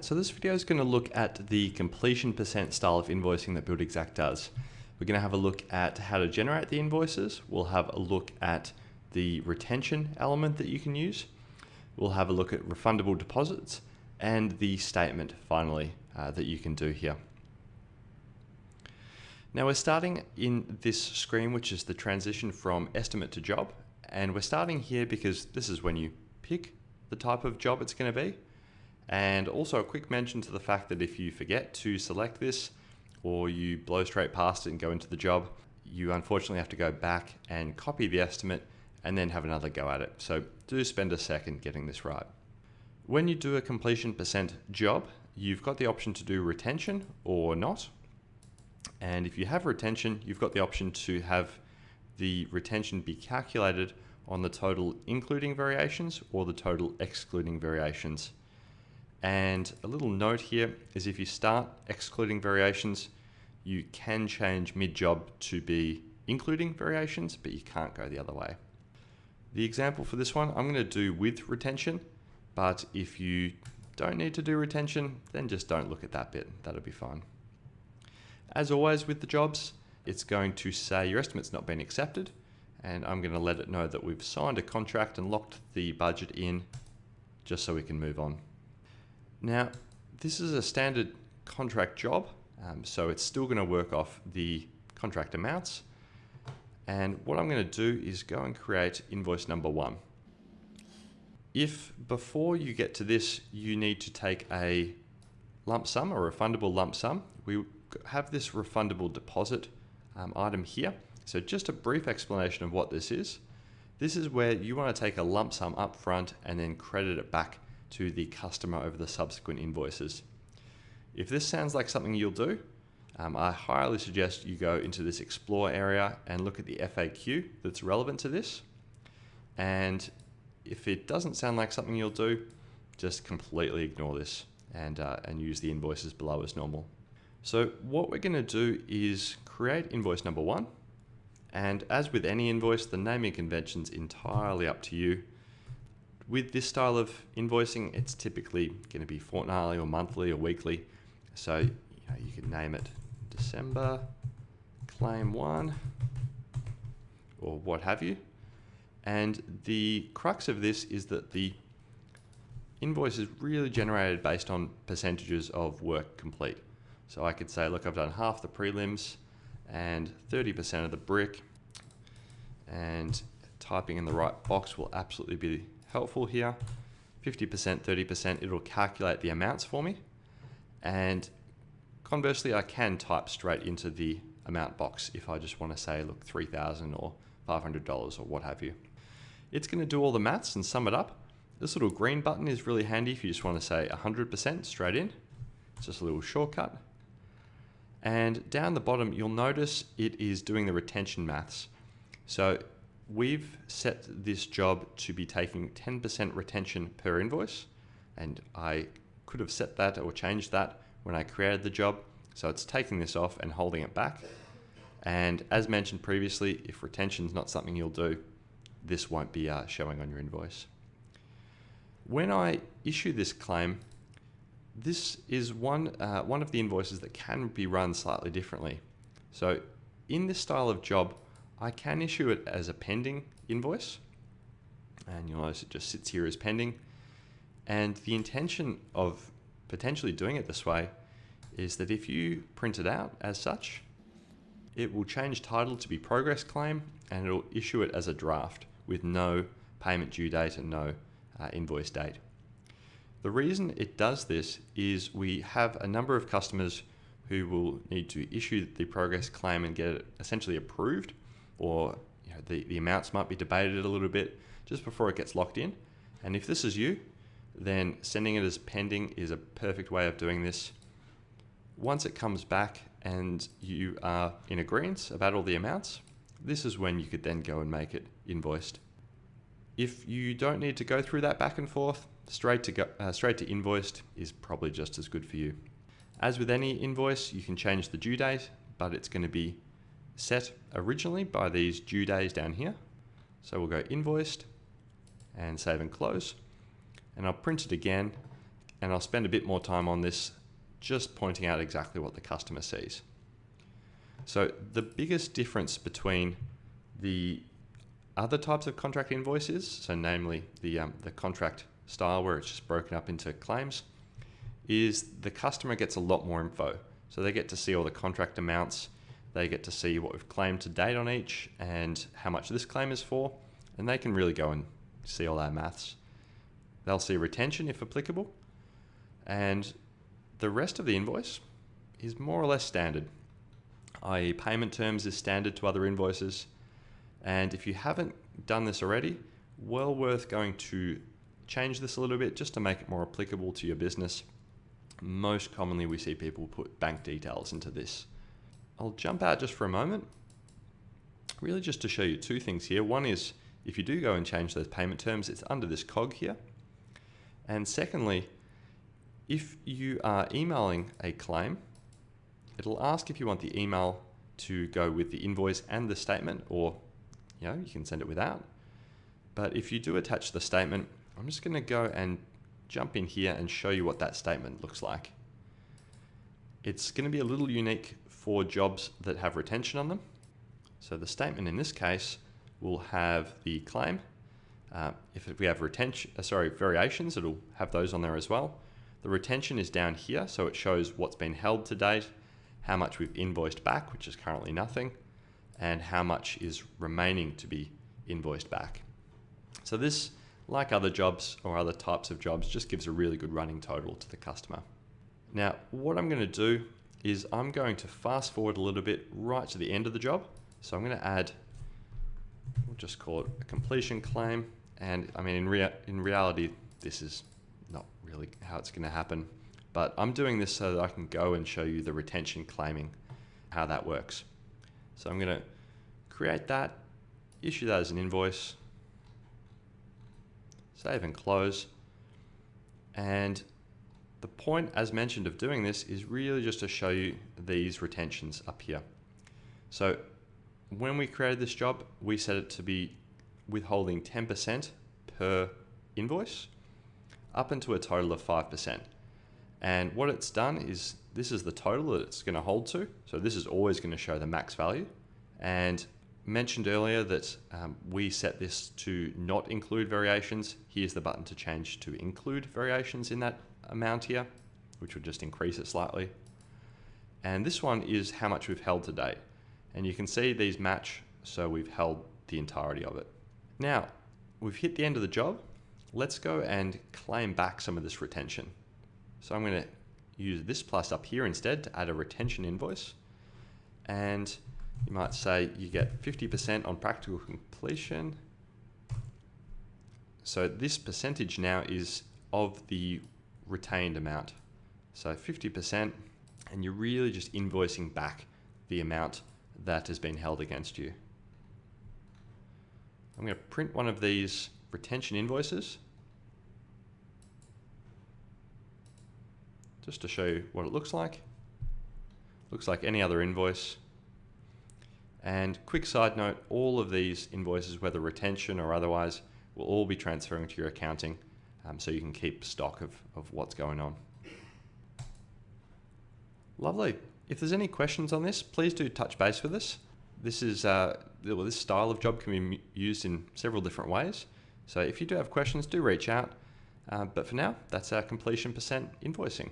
Alright, so this video is going to look at the completion percent style of invoicing that BuildExact does. We're going to have a look at how to generate the invoices. We'll have a look at the retention element that you can use. We'll have a look at refundable deposits and the statement finally that you can do here. Now we're starting in this screen, which is the transition from estimate to job. And we're starting here because this is when you pick the type of job it's going to be. And also a quick mention to the fact that if you forget to select this or you blow straight past it and go into the job, you unfortunately have to go back and copy the estimate and then have another go at it. So do spend a second getting this right. When you do a completion percent job, you've got the option to do retention or not. And if you have retention, you've got the option to have the retention be calculated on the total including variations or the total excluding variations. And a little note here is if you start excluding variations, you can change mid-job to be including variations, but you can't go the other way. The example for this one, I'm going to do with retention, but if you don't need to do retention, then just don't look at that bit. That'll be fine. As always with the jobs, it's going to say your estimate's not been accepted, and I'm going to let it know that we've signed a contract and locked the budget in just so we can move on. Now, this is a standard contract job, so it's still going to work off the contract amounts. And what I'm going to do is go and create invoice number 1. If before you get to this, you need to take a lump sum or refundable lump sum, we have this refundable deposit item here. So just a brief explanation of what this is. This is where you want to take a lump sum up front and then credit it back to the customer over the subsequent invoices. If this sounds like something you'll do, I highly suggest you go into this explore area and look at the FAQ that's relevant to this. And if it doesn't sound like something you'll do, just completely ignore this and use the invoices below as normal. So what we're going to do is create invoice number 1. And as with any invoice, the naming convention's entirely up to you. With this style of invoicing, it's typically going to be fortnightly or monthly or weekly. So you can name it December, claim 1, or what have you. And the crux of this is that the invoice is really generated based on percentages of work complete. So I could say, look, I've done half the prelims and 30% of the brick, and typing in the right box will absolutely be helpful here. 50%, 30%, it'll calculate the amounts for me. And conversely, I can type straight into the amount box if I just want to say, look, $3,000 or $500 or what have you. It's going to do all the maths and sum it up. This little green button is really handy if you just want to say 100% straight in. It's just a little shortcut. And down the bottom, you'll notice it is doing the retention maths. So we've set this job to be taking 10% retention per invoice, and I could have set that or changed that when I created the job. So it's taking this off and holding it back. And as mentioned previously, if retention is not something you'll do, this won't be showing on your invoice. When I issue this claim, this is one of the invoices that can be run slightly differently. So in this style of job, I can issue it as a pending invoice, and you'll notice it just sits here as pending. And the intention of potentially doing it this way is that if you print it out as such, it will change title to be progress claim, and it'll issue it as a draft with no payment due date and no invoice date. The reason it does this is we have a number of customers who will need to issue the progress claim and get it essentially approved, or the amounts might be debated a little bit just before it gets locked in. And if this is you, then sending it as pending is a perfect way of doing this. Once it comes back and you are in agreement about all the amounts, this is when you could then go and make it invoiced. If you don't need to go through that back and forth, straight to invoiced is probably just as good for you. As with any invoice, you can change the due date, but it's going to be set originally by these due days down here. So we'll go invoiced and save and close, and I'll print it again. and I'll spend a bit more time on this, just pointing out exactly what the customer sees. So the biggest difference between the other types of contract invoices, so namely the contract style where it's just broken up into claims, is the customer gets a lot more info. So they get to see all the contract amounts, they get to see what we've claimed to date on each and how much this claim is for, and they can really go and see all our maths. They'll see retention if applicable, and the rest of the invoice is more or less standard, i.e. payment terms is standard to other invoices. And if you haven't done this already, well worth going to change this a little bit just to make it more applicable to your business. Most commonly we see people put bank details into this. I'll jump out just for a moment, really just to show you two things here. One is if you do go and change those payment terms, it's under this cog here. And secondly, if you are emailing a claim, it'll ask if you want the email to go with the invoice and the statement, or you can send it without. But if you do attach the statement, I'm just going to go and jump in here and show you what that statement looks like. It's going to be a little unique for jobs that have retention on them. So the statement in this case will have the claim. If we have variations, it'll have those on there as well. The retention is down here, so it shows what's been held to date, how much we've invoiced back, which is currently nothing, and how much is remaining to be invoiced back. So this, like other jobs or other types of jobs, just gives a really good running total to the customer. Now, what I'm going to do is I'm going to fast forward a little bit right to the end of the job. So I'm going to add, we'll just call it a completion claim. And I mean, in reality, this is not really how it's going to happen, but I'm doing this so that I can go and show you the retention claiming, how that works. So I'm going to create that, issue that as an invoice, save and close. And the point, as mentioned, of doing this is really just to show you these retentions up here. So when we created this job, we set it to be withholding 10% per invoice up into a total of 5%. And what it's done is this is the total that it's going to hold to. So this is always going to show the max value. And mentioned earlier that we set this to not include variations. Here's the button to change to include variations in that amount here, which would just increase it slightly. And this one is how much we've held to date. And you can see these match, so we've held the entirety of it. Now, we've hit the end of the job. Let's go and claim back some of this retention. So I'm going to use this plus up here instead to add a retention invoice. And you might say you get 50% on practical completion. So this percentage now is of the retained amount. So 50%, and you're really just invoicing back the amount that has been held against you. I'm going to print one of these retention invoices just to show you what it looks like. Looks like any other invoice. And quick side note, all of these invoices, whether retention or otherwise, will all be transferring to your accounting, so you can keep stock of what's going on. Lovely. If there's any questions on this, please do touch base with us. This is this style of job can be used in several different ways. So if you do have questions, do reach out. But for now, that's our completion % invoicing.